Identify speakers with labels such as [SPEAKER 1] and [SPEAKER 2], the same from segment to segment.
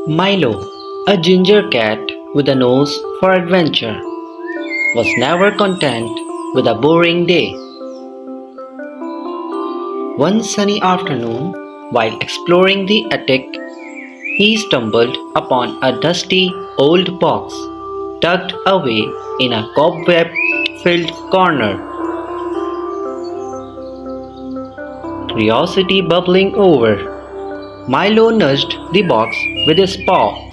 [SPEAKER 1] Milo, a ginger cat with a nose for adventure, was never content with a boring day. One sunny afternoon, while exploring the attic, he stumbled upon a dusty old box tucked away in a cobweb filled corner. Curiosity bubbling over, Milo nudged the box with his paw.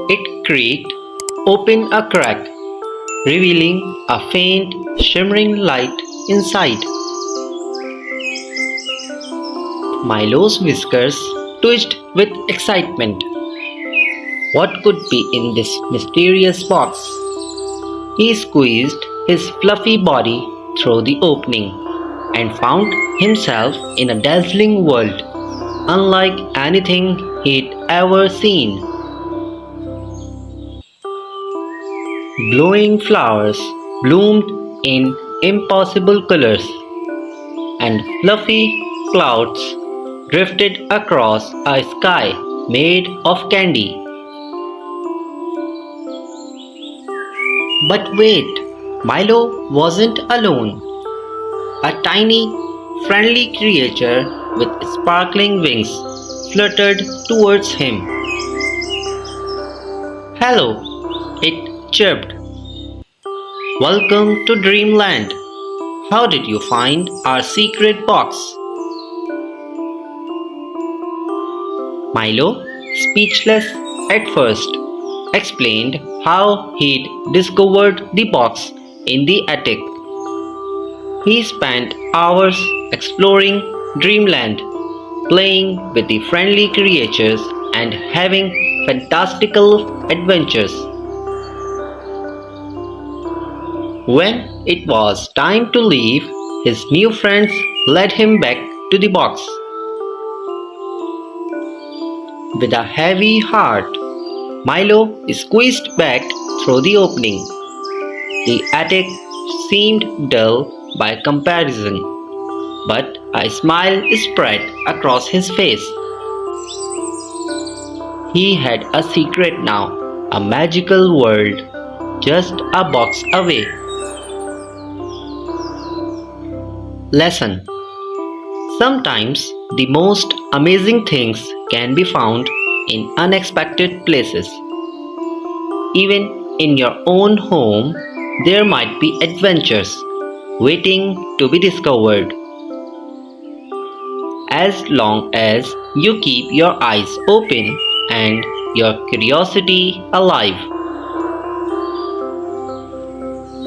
[SPEAKER 1] It creaked open a crack, revealing a faint, shimmering light inside. Milo's whiskers twitched with excitement. What could be in this mysterious box? He squeezed his fluffy body through the opening and found himself in a dazzling world, unlike anything he'd ever seen. Glowing flowers bloomed in impossible colors, and fluffy clouds drifted across a sky made of candy. But wait, Milo wasn't alone. A tiny, friendly creature with sparkling wings fluttered towards him. Hello, it chirped. Welcome to Dreamland. How did you find our secret box? Milo, speechless at first, explained how he'd discovered the box in the attic. He spent hours exploring Dreamland, playing with the friendly creatures and having fantastical adventures. When it was time to leave, his new friends led him back to the box. With a heavy heart, Milo squeezed back through the opening. The attic seemed dull by comparison, but a smile spread across his face. He had a secret now, a magical world just a box away. Lesson: sometimes the most amazing things can be found in unexpected places. Even in your own home, there might be adventures waiting to be discovered. As long as you keep your eyes open and your curiosity alive.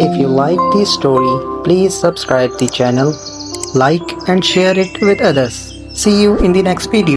[SPEAKER 2] If you like this story, please subscribe the channel, like and share it with others. See you in the next video.